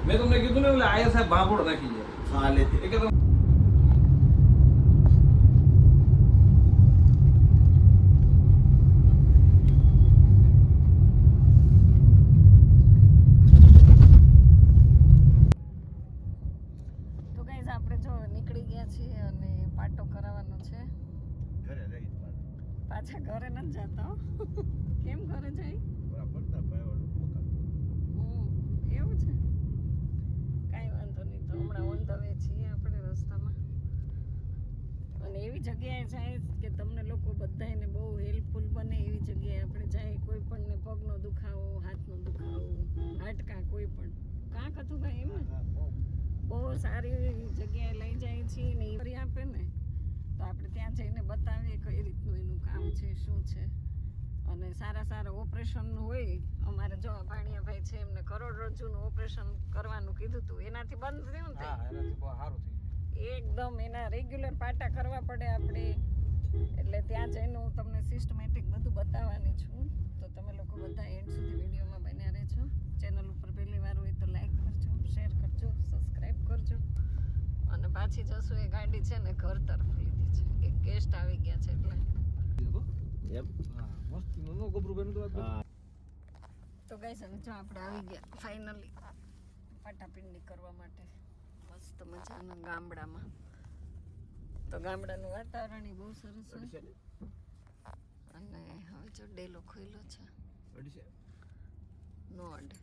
મેં તમને કીધું ને એટલે આયા સાહેબ ભાભોડ નાખી જાય. હા લેતી એ કે તમે તો ગાઈઝ આપણે જો નીકળી ગયા છીએ અને પાટો કરાવવાનો છે. ઘરે રહી પાછા ઘરે નથી જતા હો. કેમ ઘરે જાય? પડતા ભાઈ મોકા એવું છે, કાંઈ વાંધો નહીં. તો હમણાં ઓન ધ વે છીએ આપણે રસ્તામાં, અને એવી જગ્યાએ જાય કે તમને લોકો બધાને બહુ હેલ્પફુલ બને એવી જગ્યાએ આપણે જાય. કોઈ પણને પગનો દુખાવો, હાથનો દુખાવો, હાડકાં કોઈ પણ કાંક હતું કાંઈ એમ ને બહુ સારી જગ્યાએ લઈ જાય છીએ ને એ કરી આપે ને તો આપણે ત્યાં જઈને બતાવીએ કઈ રીતનું એનું કામ છે, શું છે. અને સારા ઓપરેશન હોય. અમારે જો ભાણિયાભાઈ છે એમને કરોડરજ્જુનું ઓપરેશન કરવાનું કીધું હતું, એનાથી બંધ થયું ને હા એનાથી બહુ સારું થઈ ગયું. એકદમ એના રેગ્યુલર પાટા કરવા પડે આપણે. એટલે ત્યાં જઈને હું તમને સિસ્ટમેટિક બધું બતાવવાની છું. તો તમે લોકો બધા એન્ડ સુધી વિડીયોમાં બન્યા રહેજો. ચેનલ ઉપર પહેલી વાર હોય તો લાઈક કરજો, શેર કરજો, સબસ્ક્રાઈબ કરજો. અને પાછી જશું એ ગાડી છે ને ઘર તરફ લીધી છે, એક ગેસ્ટ આવી ગયા છે એટલે એમ હા મસ્તી નો ગોબરું તો હા તો ગાઈસ હવે જો આપણે આવી ગયા ફાઇનલી પાટાપિંડી કરવા માટે મસ્ત મજાના ગામડામાં. તો ગામડાનું વાતાવરણ બહુ સરસ છે. અને હવે જો ડેલો ખોલ્યો છે નો અડે.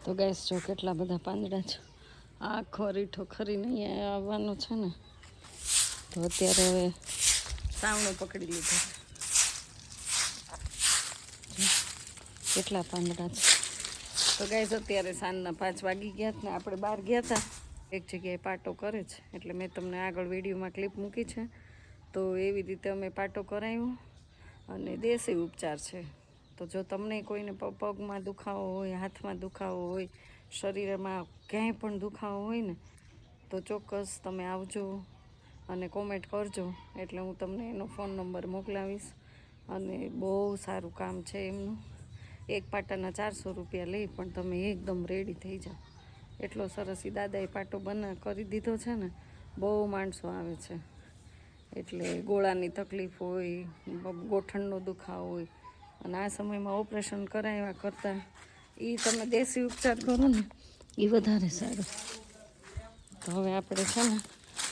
તો ગેસ જો કેટલા બધા પાંદડા છે. આખો રીઠો ખરીને અહીંયા આવવાનો છે ને તો અત્યારે હવે સાવણો પકડી લીધો. કેટલા પાંદડા છે. તો ગાઈસ અત્યારે સાંજના 5 વાગી ગયા ને આપણે બહાર ગયા હતા. એક જગ્યાએ પાટો કરે છે એટલે મેં તમને આગળ વિડીયોમાં ક્લિપ મૂકી છે. તો એવી રીતે અમે પાટો કરાવ્યો અને દેશી ઉપચાર છે. તો જો તમને કોઈને પગમાં દુખાવો હોય, હાથમાં દુખાવો હોય, શરીરમાં ક્યાંય પણ દુખાવો હોય ને તો ચોક્કસ તમે આવજો અને કોમેન્ટ કરજો એટલે હું તમને એનો ફોન નંબર મોકલાવીશ. અને બહુ સારું કામ છે એમનું. એક પાટાના 400 રૂપિયા લઈ પણ તમે એકદમ રેડી થઈ જાઓ. એટલો સરસ એ દાદાએ પાટો કરી દીધો છે ને. બહુ માણસો આવે છે. એટલે ગોળાની તકલીફ હોય, ગોઠણનો દુખાવો હોય અને આ સમયમાં ઓપરેશન કરાવ્યા કરતાં એ તમે દેશી ઉપચાર કરો ને એ વધારે સારું. તો હવે આપણે છે ને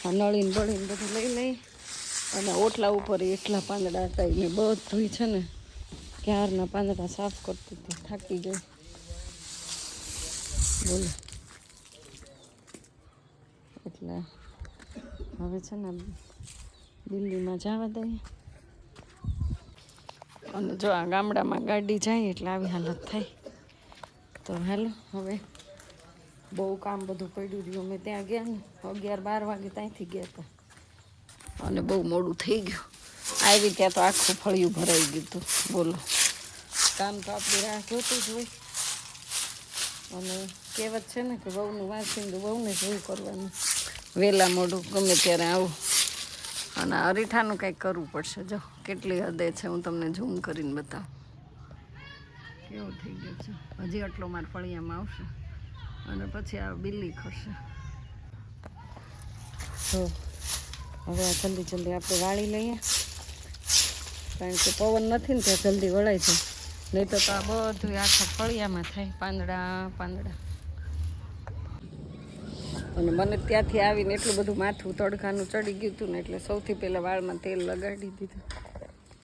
આ નળીને બળીને બધું લઈ અને ઓટલા ઉપર એટલા પાંદડા હતા એને બધું છે ને ક્યારના પાંદડા સાફ કરતી હતી, થાકી ગઈ. બોલો એટલે હવે છે ને દિલ્હીમાં જવા દઈએ. અને જો આ ગામડામાં ગાડી જાય એટલે આવી હાલત થાય. તો હાલો હવે બહુ કામ બધું પડ્યું રહ્યું. અમે ત્યાં ગયા ને 11-12 વાગે ત્યાંથી ગયા હતા અને બહુ મોડું થઈ ગયું. આવી ત્યાં તો આખું ફળિયું ભરાઈ ગયું હતું. બોલો કામ તો આપણી રાહ જોતું જ હોય. અને કહેવત છે ને કે વહુનું વાંચીને વહુને જ એવું કરવાનું. વહેલા મોડું ગમે ત્યારે આવું. અને અરીઠાનું કંઈક કરવું પડશે. જો કેટલી હદે છે, હું તમને ઝૂમ કરીને બતાવું. કેવું થઈ ગયું છે. હજી આટલો માર ફળિયામાં આવશે અને પછી આ બિલ્લી ખરશે. તો હવે આ જલ્દી આપણે વાળી લઈએ, કારણ કે પવન નથી ને ત્યાં જલ્દી વળાય છે. નહીં તો આ બધું આખા ફળિયામાં થાય, પાંદડા. અને મને ત્યાંથી આવીને એટલું બધું માથું તડકાનું ચડી ગયું હતું ને, એટલે સૌથી પહેલાં વાળમાં તેલ લગાડી દીધું.